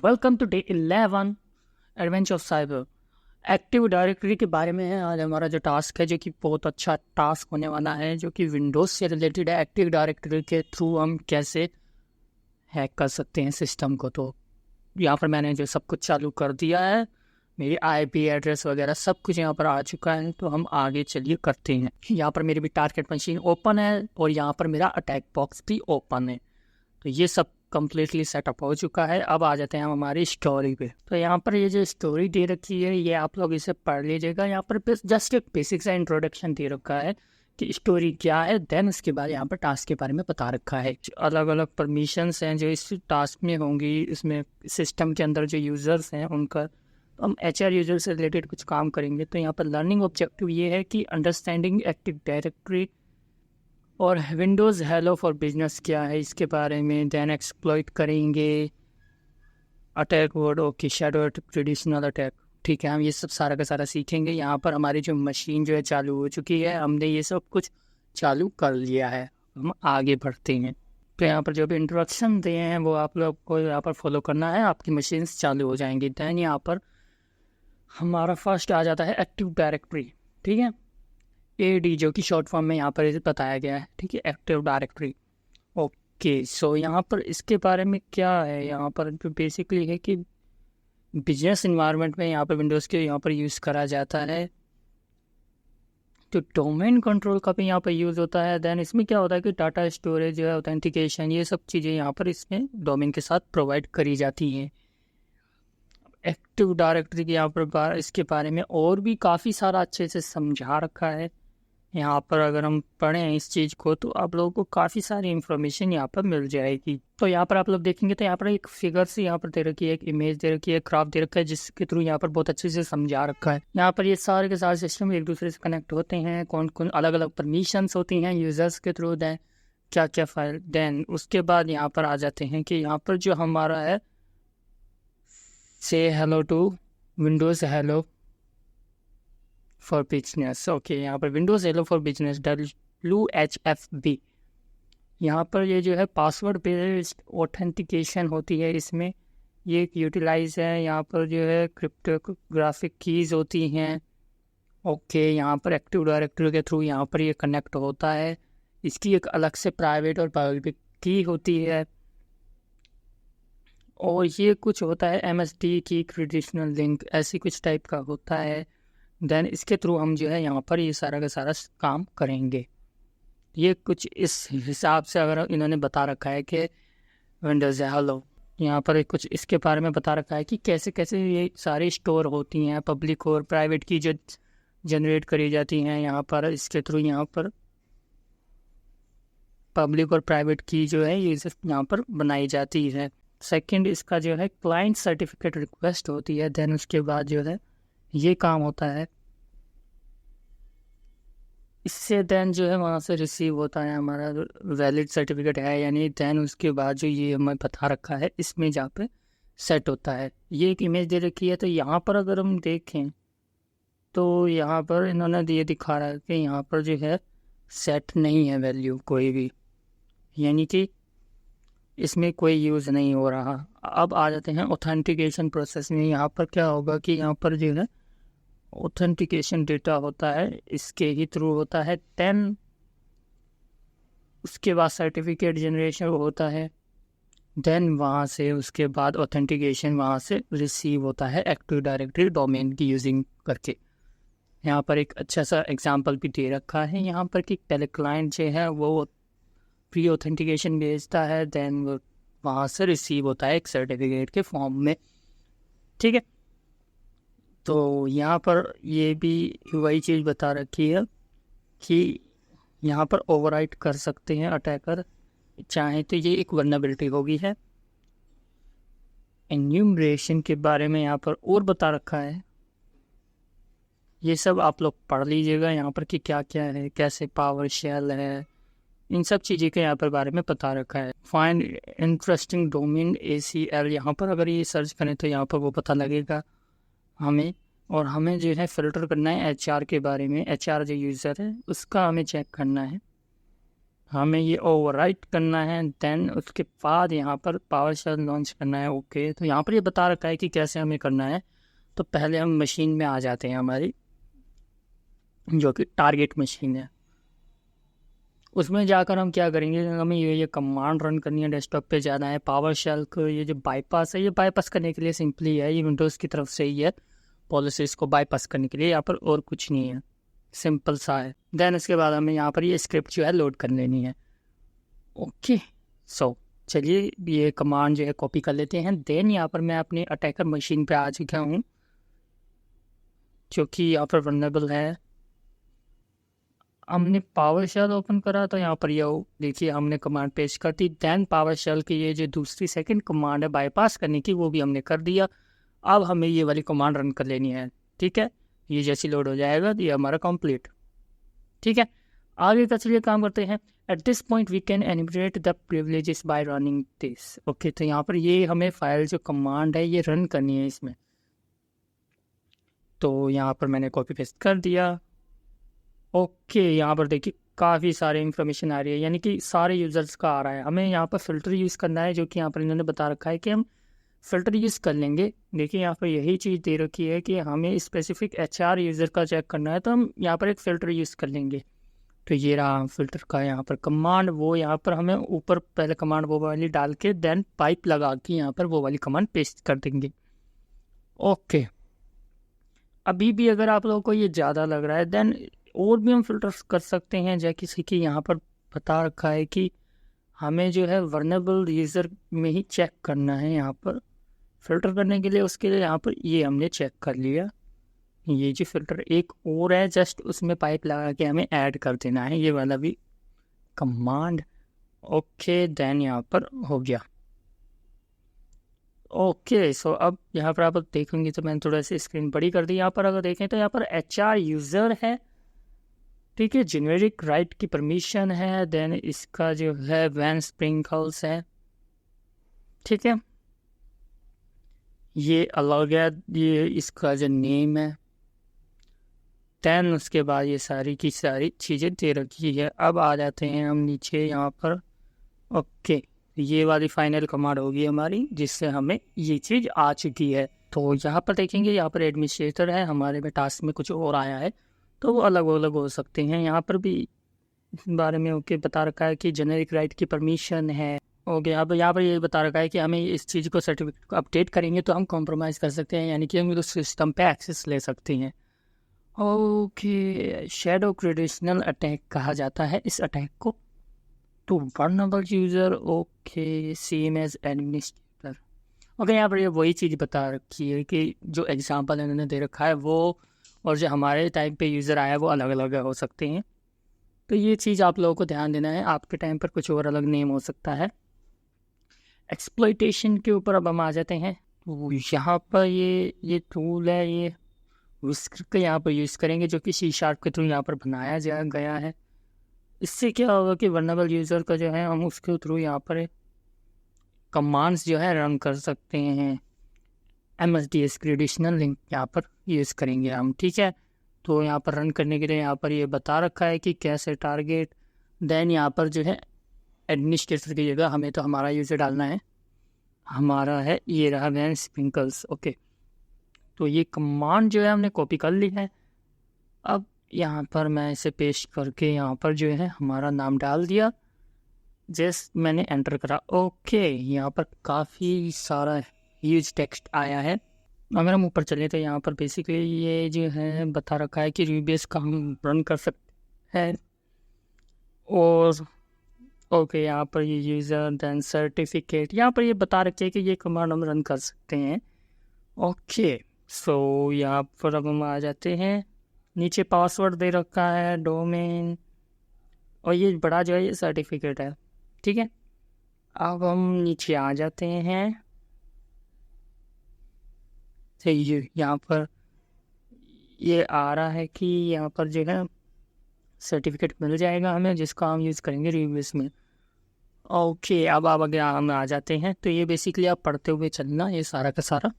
Welcome to day 11 adventure of cyber. Active directory के बारे में है आज हमारा जो टास्क है, जो कि बहुत अच्छा टास्क होने वाला है, जो कि विंडोज़ से रिलेटेड है। एक्टिव डायरेक्टरी के थ्रू हम कैसे हैक कर सकते हैं सिस्टम को। तो यहाँ पर मैंने जो सब कुछ चालू कर दिया है, मेरी आईपी एड्रेस वगैरह सब कुछ यहाँ पर आ चुका है। तो हम आगे चलिए करते हैं। यहाँ पर मेरी भी टारगेट मशीन ओपन है और यहाँ पर मेरा अटैक बॉक्स भी ओपन है। तो ये सब कम्प्लीटली सेटअप हो चुका है। अब आ जाते हैं हम हमारी स्टोरी पे। तो यहाँ पर ये जो स्टोरी दे रखी है, ये आप लोग इसे पढ़ लीजिएगा। यहाँ पर जस्ट एक बेसिक सा इंट्रोडक्शन दे रखा है कि स्टोरी क्या है। देन उसके बाद यहाँ पर टास्क के बारे में बता रखा है। अलग अलग परमिशंस हैं जो इस टास्क में होंगी। इसमें सिस्टम के अंदर जो यूज़र्स हैं उनका, तो हम HR यूज़र से रिलेटेड कुछ काम करेंगे। तो यहाँ पर लर्निंग ऑब्जेक्टिव ये है कि अंडरस्टैंडिंग एक्टिव डायरेक्टरी और विंडोज़ हेलो फॉर बिजनेस क्या है इसके बारे में। देन एक्सप्लॉइट करेंगे attack word, okay, shadow traditional attack, ठीक है। हम ये सब सारा का सारा सीखेंगे। यहाँ पर हमारी जो मशीन जो है चालू हो चुकी है, हमने ये सब कुछ चालू कर लिया है। हम आगे बढ़ते हैं। तो यहाँ पर जो भी इंट्रोडक्शन दिए हैं वो आप लोग को यहाँ पर फॉलो करना है, आपकी मशीन चालू हो जाएंगी। दैन यहाँ पर हमारा फर्स्ट आ जाता है एक्टिव डायरेक्टरी, ठीक है। AD जो कि शॉर्ट फॉर्म में यहाँ पर बताया गया है, ठीक है, एक्टिव डायरेक्टरी। ओके, सो यहाँ पर इसके बारे में क्या है, यहाँ पर जो बेसिकली है कि बिजनेस इन्वायरमेंट में यहाँ पर विंडोज़ के यहाँ पर यूज़ करा जाता है। तो डोमेन कंट्रोल का भी यहाँ पर यूज़ होता है। देन इसमें क्या होता है कि डाटा स्टोरेज जो है, ऑथेंटिकेशन, ये सब चीज़ें यहाँ पर इसमें डोमेन के साथ प्रोवाइड करी जाती हैं। एक्टिव डायरेक्टरी के यहाँ पर इसके बारे में और भी काफ़ी सारा अच्छे से समझा रखा है। यहाँ पर अगर हम पढ़ें इस चीज़ को तो आप लोगों को काफ़ी सारी इन्फॉर्मेशन यहाँ पर मिल जाएगी। तो यहाँ पर आप लोग देखेंगे तो यहाँ पर एक फिगर से यहाँ पर दे रखी है, एक इमेज दे रखी है, ग्राफ दे रखा है, जिसके थ्रू यहाँ पर बहुत अच्छे से समझा रखा है। यहाँ पर ये सारे के सारे सिस्टम एक दूसरे से कनेक्ट होते हैं, कौन कौन अलग अलग परमिशंस होती हैं यूज़र्स के थ्रू, देन क्या क्या फाइल। देन उसके बाद यहाँ पर आ जाते हैं कि यहाँ पर जो हमारा है, से hello to Windows Hello for Business, okay. यहाँ पर Windows Hello for Business WHFB, यहाँ पर ये जो है पासवर्ड बेस्ड ऑथेंटिकेशन होती है। इसमें ये यूटिलाइज है। यहाँ पर जो है क्रिप्टोग्राफिक कीज़ होती हैं, ओके। यहाँ पर एक्टिव डायरेक्टरी के थ्रू यहाँ पर ये कनेक्ट होता है। इसकी एक अलग से प्राइवेट और पब्लिक की होती है। और ये कुछ होता है MSD की ट्रेडिशनल लिंक, ऐसी कुछ टाइप का होता है। देन इसके थ्रू हम जो है यहाँ पर ये सारा का सारा काम करेंगे। ये कुछ इस हिसाब से अगर इन्होंने बता रखा है कि विंडोज़ हेलो, यहाँ पर कुछ इसके बारे में बता रखा है कि कैसे कैसे ये सारी स्टोर होती हैं, पब्लिक और प्राइवेट की जो जनरेट करी जाती हैं। यहाँ पर इसके थ्रू यहाँ पर पब्लिक और प्राइवेट की जो है ये यहाँ पर बनाई जाती है। सेकंड इसका जो है क्लाइंट सर्टिफिकेट रिक्वेस्ट होती है। देन उसके बाद जो है ये काम होता है, इससे देन जो है वहाँ से रिसीव होता है हमारा वैलिड सर्टिफिकेट है यानी। देन उसके बाद जो ये हमें बता रखा है इसमें जहाँ पे सेट होता है, ये एक इमेज दे रखी है। तो यहाँ पर अगर हम देखें तो यहाँ पर इन्होंने ये दिखा रहा है कि यहाँ पर जो है सेट नहीं है वैल्यू कोई भी, यानी कि इसमें कोई यूज़ नहीं हो रहा। अब आ जाते हैं ऑथेंटिकेशन प्रोसेस में। यहाँ पर क्या होगा कि यहाँ पर जो है ऑथेंटिकेशन डेटा होता है, इसके ही थ्रू होता है। 10 उसके बाद सर्टिफिकेट जनरेशन होता है। देन वहाँ से उसके बाद ऑथेंटिकेशन वहाँ से रिसीव होता है एक्टिव डायरेक्टरी डोमेन की यूजिंग करके। यहाँ पर एक अच्छा सा एग्जांपल भी दे रखा है यहाँ पर कि पहले क्लाइंट जो है वो प्री ऑथेंटिकेशन भेजता है, देन वो वहाँ से रिसीव होता है एक सर्टिफिकेट के फॉर्म में, ठीक है। तो यहाँ पर ये भी वही चीज़ बता रखी है कि यहाँ पर ओवरराइट कर सकते हैं अटैकर चाहे तो। ये एक वल्नरेबिलिटी होगी है। एन्यूमरेशन के बारे में यहाँ पर और बता रखा है, ये सब आप लोग पढ़ लीजिएगा यहाँ पर कि क्या क्या है, कैसे पावर शेल है, इन सब चीज़ें के यहाँ पर बारे में बता रखा है। फाइंड इंटरेस्टिंग डोमेन ACL, यहाँ पर अगर ये सर्च करें तो यहाँ पर वो पता लगेगा हमें। और हमें जो है फ़िल्टर करना है HR के बारे में। HR जो यूज़र है उसका हमें चेक करना है। हमें ये ओवरराइट करना है, देन उसके बाद यहाँ पर पावर शेल लॉन्च करना है। ओके, तो यहाँ पर ये बता रखा है कि कैसे हमें करना है। तो पहले हम मशीन में आ जाते हैं हमारी, जो कि टारगेट मशीन है। उसमें जाकर हम क्या करेंगे, हमें ये कमांड रन करनी है, डेस्कटॉप पे जाना है। पावर शेल को ये जो बाईपास है, ये बाईपास करने के लिए सिंपली है, ये विंडोज़ की तरफ से ही है पॉलिसीज़ को बाईपास करने के लिए, यहाँ पर और कुछ नहीं है, सिंपल सा है। देन उसके बाद हमें यहाँ पर ये स्क्रिप्ट जो है लोड कर लेनी है। ओके, सो चलिए ये कमांड जो है कॉपी कर लेते हैं। देन यहाँ पर मैं अपनी अटैकर मशीन पे आ चुका हूँ, जो कि यहाँ पर वल्नरेबल है। हमने पावर शेल ओपन करा तो यहाँ पर ये देखिए हमने कमांड पेश कर दी। देन पावर शेल की ये जो दूसरी सेकंड कमांड है बाईपास करने की, वो भी हमने कर दिया। अब हमें ये वाली कमांड रन कर लेनी है। ठीक है, ये जैसी लोड हो जाएगा तो ये हमारा कंप्लीट। ठीक है, आगे का चलिए काम करते हैं। At this point we can enumerate the privileges by running this. Okay, तो यहाँ पर ये हमें फाइल जो कमांड है ये रन करनी है इसमें। तो यहाँ पर मैंने कॉपी पेस्ट कर दिया। ओके, यहाँ पर देखिए काफ़ी सारे इन्फॉर्मेशन आ रही है, यानी कि सारे यूज़र्स का आ रहा है। हमें यहाँ पर फ़िल्टर यूज़ करना है, जो कि यहाँ पर इन्होंने बता रखा है कि हम फ़िल्टर यूज़ कर लेंगे। देखिए यहाँ पर यही चीज़ दे रखी है कि हमें स्पेसिफिक HR यूज़र का चेक करना है, तो हम यहाँ पर एक फ़िल्टर यूज़ कर लेंगे। तो ये रहा फ़िल्टर का यहाँ पर कमांड। वो यहाँ पर हमें ऊपर पहले कमांड वो वाली डाल के देन पाइप लगा के यहाँ पर वो वाली कमांड पेस्ट कर देंगे। ओके, अभी भी अगर आप लोगों को ये ज़्यादा लग रहा है देन और भी हम फिल्टर्स कर सकते हैं। जैसे किसी की यहाँ पर बता रखा है कि हमें जो है वर्नेबल यूज़र में ही चेक करना है। यहाँ पर फिल्टर करने के लिए उसके लिए यहाँ पर ये हमने चेक कर लिया। ये जो फिल्टर एक और है, जस्ट उसमें पाइप लगा के हमें ऐड कर देना है ये वाला भी कमांड। ओके, देन यहाँ पर हो गया। ओके, सो अब यहाँ पर आप देखेंगे तो मैंने थोड़ा सा स्क्रीन बड़ी कर दी। यहाँ पर अगर देखें तो यहाँ पर HR यूज़र है। ठीक है, जेनेरिक राइट की परमिशन है। देन इसका जो है वैन स्प्रिंकल्स है। ठीक है, ये अलग है, ये इसका जो नेम है। देन उसके बाद ये सारी की सारी चीज़ें दे रखी है। अब आ जाते हैं हम नीचे यहाँ पर। ओके, ये वाली फाइनल कमांड होगी हमारी, जिससे हमें ये चीज़ आ चुकी है। तो यहाँ पर देखेंगे, यहाँ पर एडमिनिस्ट्रेटर है, हमारे में टास्क में कुछ और आया है, तो वो अलग अलग हो सकते हैं। यहाँ पर भी इस बारे में ओके बता रखा है कि जेनेरिक राइट की परमिशन है। ओके, अब यहाँ पर ये बता रखा है कि हमें इस चीज़ को सर्टिफिकेट को अपडेट करेंगे तो हम कॉम्प्रोमाइज़ कर सकते हैं, यानी कि हम उस सिस्टम पे एक्सेस ले सकते हैं। ओके, शैडो क्रेडिशनल अटैक कहा जाता है इस अटैक को। To vulnerable user, okay, same as administrator. Okay, यहाँ पर ये वही चीज़ बता रखी है कि जो एग्जांपल इन्होंने दे रखा है वो और जो हमारे टाइम पे यूज़र आया है वो अलग अलग हो सकते हैं। तो ये चीज़ आप लोगों को ध्यान देना है, आपके टाइम पर कुछ और अलग नेम हो सकता है। एक्सप्लॉइटेशन के ऊपर अब हम आ जाते हैं। तो यहाँ पर ये टूल है, ये विस्कर का यहाँ पर यूज़ करेंगे, जो कि C# के थ्रू यहाँ पर बनाया गया है। इससे क्या होगा कि वर्नेबल यूज़र का जो है हम उसके थ्रू यहाँ पर कमांड्स जो है रन कर सकते हैं। MSDS क्रेडिशनल लिंक यहाँ पर यूज़ करेंगे हम। ठीक है, तो यहाँ पर रन करने के लिए यहाँ पर ये बता रखा है कि कैसे टारगेट। देन यहाँ पर जो है एडमिनिस्ट्रेटर की जगह हमें तो हमारा यूज़र डालना है, हमारा है ये रहा वैन स्प्रिंकल्स। ओके, तो ये कमांड जो है हमने कॉपी कर ली है। अब यहाँ पर मैं इसे पेस्ट करके यहाँ पर जो है हमारा नाम डाल दिया, जस्ट मैंने एंटर करा। ओके, यहाँ पर काफ़ी सारा ह्यूज टेक्स्ट आया है। अगर हम ऊपर चले तो यहाँ पर बेसिकली ये जो है बता रखा है कि रीबेस का हम रन कर सकते हैं। और ओके, यहाँ पर ये यूज़र देन सर्टिफिकेट, यहाँ पर ये बता रखे है कि ये कमांड हम रन कर सकते हैं। ओके, सो यहाँ पर अब हम आ जाते हैं। नीचे पासवर्ड दे रखा है, डोमेन, और ये बड़ा जो है ये सर्टिफिकेट है। ठीक है, अब हम नीचे आ जाते हैं। तो ये यहाँ पर ये आ रहा है कि यहाँ पर जो है सर्टिफिकेट मिल जाएगा हमें, जिसका हम यूज़ करेंगे रिव्यूज़ में। ओके, अब आप आगे हम आ जाते हैं। तो ये बेसिकली आप पढ़ते हुए चलना, ये सारा का सारा।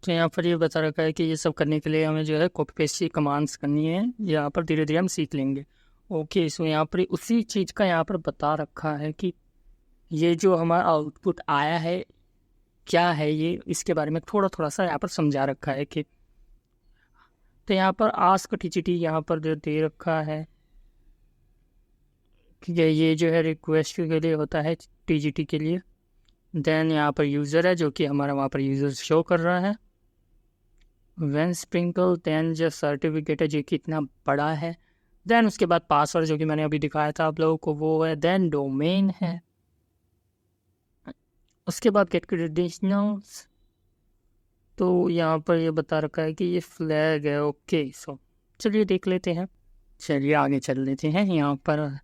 तो यहाँ पर ये बता रखा है कि ये सब करने के लिए हमें जो है कॉपी पेस्ट की कमांड्स करनी है, यहाँ पर धीरे धीरे हम सीख लेंगे। ओके, सो यहाँ पर उसी चीज़ का यहाँ पर बता रखा है कि ये जो हमारा आउटपुट आया है क्या है, ये इसके बारे में थोड़ा थोड़ा सा यहाँ पर समझा रखा है कि तो यहाँ पर आस्क टीजीटी यहाँ पर जो दे रखा है कि ये जो है रिक्वेस्ट के लिए होता है टीजीटी के लिए। देन यहाँ पर यूज़र है जो कि हमारा वहाँ पर यूज़र शो कर रहा है। व्हेन स्प्रिंकल, देन जो सर्टिफिकेट है जो कि इतना बड़ा है। देन उसके बाद पासवर्ड जो कि मैंने अभी दिखाया था आप लोगों को वो है। देन डोमेन है, उसके बाद गेट क्रेडेंशियल्स। तो यहाँ पर ये बता रखा है कि ये फ्लैग है। ओके, सो चलिए देख लेते हैं, चलिए आगे चल लेते हैं। यहाँ पर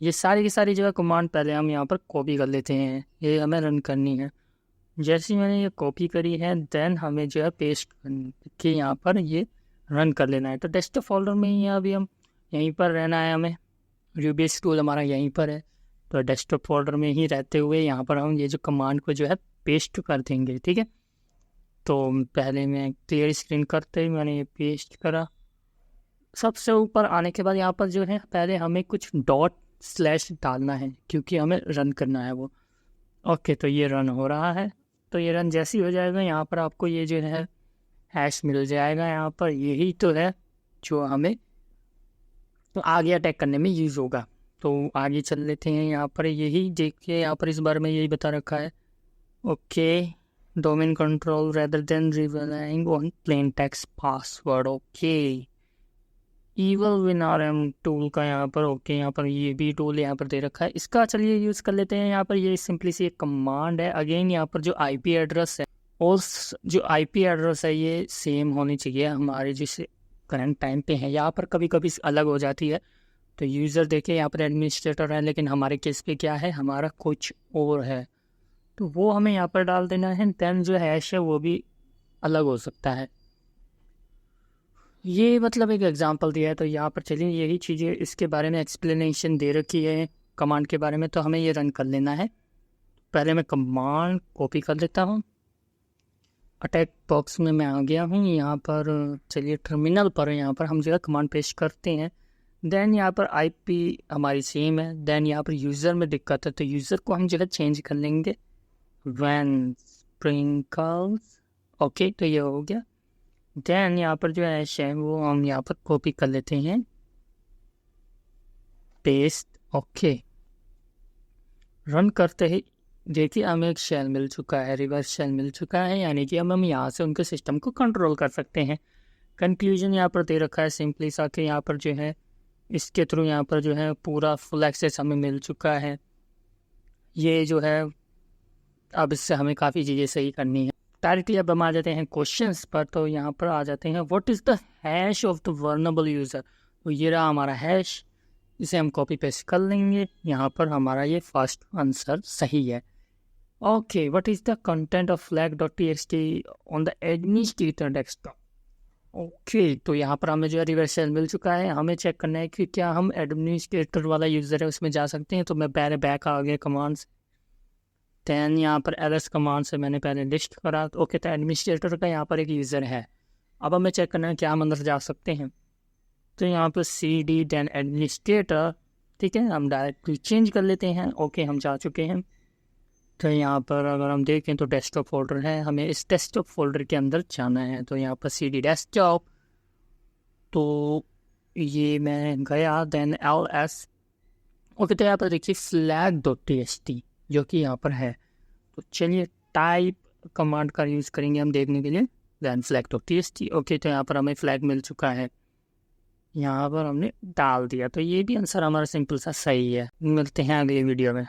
ये सारी की सारी जो है कमांड पहले हम यहाँ पर कॉपी कर लेते हैं, ये हमें रन करनी है। जैसे ही मैंने ये कॉपी करी है देन हमें जो है पेस्ट के यहाँ पर ये रन कर लेना है। तो डेस्कटॉप फोल्डर में ही अभी हम यहीं पर रहना है, हमें रूबीएक्स टूल हमारा यहीं पर है। तो डेस्कटॉप फोल्डर में ही रहते हुए यहाँ पर हम ये जो कमांड को जो है पेस्ट कर देंगे, ठीक है। तो पहले मैं क्लियर स्क्रीन करते ही मैंने ये पेस्ट करा। सबसे ऊपर आने के बाद यहाँ पर जो है पहले हमें कुछ डॉट स्लैश डालना है क्योंकि हमें रन करना है वो। ओके, तो ये रन हो रहा है। तो ये रन जैसे ही हो जाएगा यहाँ पर आपको ये जो है हैश मिल जाएगा। यहाँ पर यही तो है जो हमें तो आगे अटैक करने में यूज़ होगा। तो आगे चल लेते हैं। यहाँ पर यही देखिए, यहाँ पर इस बार में यही बता रखा है। Okay, domain control rather than relying on plain text password. Okay, evil विनआरएम tool का यहाँ पर ओके, यहाँ पर ये भी टूल यहाँ पर दे रखा है, इसका चलिए यूज़ कर लेते हैं। यहाँ पर ये सिंपली सी एक कमांड है। अगेन यहाँ पर जो आईपी एड्रेस है और जो आईपी एड्रेस है ये सेम होनी चाहिए हमारे जिस करंट टाइम पे है। यहाँ पर कभी कभी अलग हो जाती है। तो यूज़र देखिए यहाँ पर एडमिनिस्ट्रेटर है, लेकिन हमारे केस पे क्या है, हमारा कुछ और है, तो वो हमें यहाँ पर डाल देना है। देन जो हैश है वो भी अलग हो सकता है। ये मतलब एक एग्जांपल दिया है। तो यहाँ पर चलिए यही चीज़ें इसके बारे में एक्सप्लेनेशन दे रखी है कमांड के बारे में, तो हमें ये रन कर लेना है। पहले मैं कमांड कॉपी कर लेता हूँ। अटैक बॉक्स में मैं आ गया हूँ। यहाँ पर चलिए टर्मिनल पर यहाँ पर हम जो है कमांड पेस्ट करते हैं। देन यहाँ पर आईपी हमारी सेम है। देन यहाँ पर यूज़र में दिक्कत है तो यूज़र को हम जो है चेंज कर लेंगे व्हेन स्प्रिंकल्स। ओके, तो ये हो गया। देन यहाँ पर जो हैश है वो हम यहाँ पर कॉपी कर लेते हैं, पेस्ट। ओके, रन करते ही देखिए हमें एक शेल मिल चुका है, रिवर्स शेल मिल चुका है, यानी कि हम यहाँ से उनके सिस्टम को कंट्रोल कर सकते हैं। कंक्लूजन यहाँ पर दे रखा है सिंपली सा कि यहाँ पर जो है इसके थ्रू यहाँ पर जो है पूरा फुल एक्सेस हमें मिल चुका है। ये जो है अब इससे हमें काफ़ी चीज़ें सही करनी है। डायरेक्टली अब हम आ जाते हैं क्वेश्चंस पर। तो यहाँ पर आ जाते हैं what is the hash of the vulnerable user. तो ये रहा हमारा हैश, इसे हम कॉपी पेस्ट कर लेंगे। यहाँ पर हमारा ये फर्स्ट आंसर सही है। Okay, what is the content of flag.txt on the administrator desktop. Okay, तो यहाँ पर हमें जो है रिवर्सल मिल चुका है। हमें चेक करना है कि क्या हम एडमिनिस्ट्रेटर वाला यूज़र है उसमें जा सकते हैं। तो मैं पहले बैक आ गया कमांड्स। दैन यहाँ पर एलएस कमांड से मैंने पहले लिस्ट करा। ओके, तो एडमिनिस्ट्रेटर का यहाँ पर एक यूज़र है। अब हमें चेक करना है क्या हम अंदर जा सकते हैं। तो यहाँ पर CD दैन एडमिनिस्ट्रेटर, ठीक है, हम डायरेक्टली चेंज कर लेते हैं। ओके, हम जा चुके हैं। तो यहाँ पर अगर हम देखें तो डेस्कटॉप फोल्डर है, हमें इस डेस्कटॉप फोल्डर के अंदर जाना है। तो यहाँ पर CD डेस्कटॉप, तो ये मैं गया। Then LS। ओके, तो यहाँ पर देखिए flag.txt जो कि यहाँ पर है। तो चलिए टाइप कमांड का यूज़ करेंगे हम देखने के लिए। Then flag.txt। ओके, तो यहाँ पर हमें फ्लैग मिल चुका है, यहाँ पर हमने डाल दिया। तो ये भी आंसर हमारा सिंपल सा सही है। मिलते हैं अगली वीडियो में।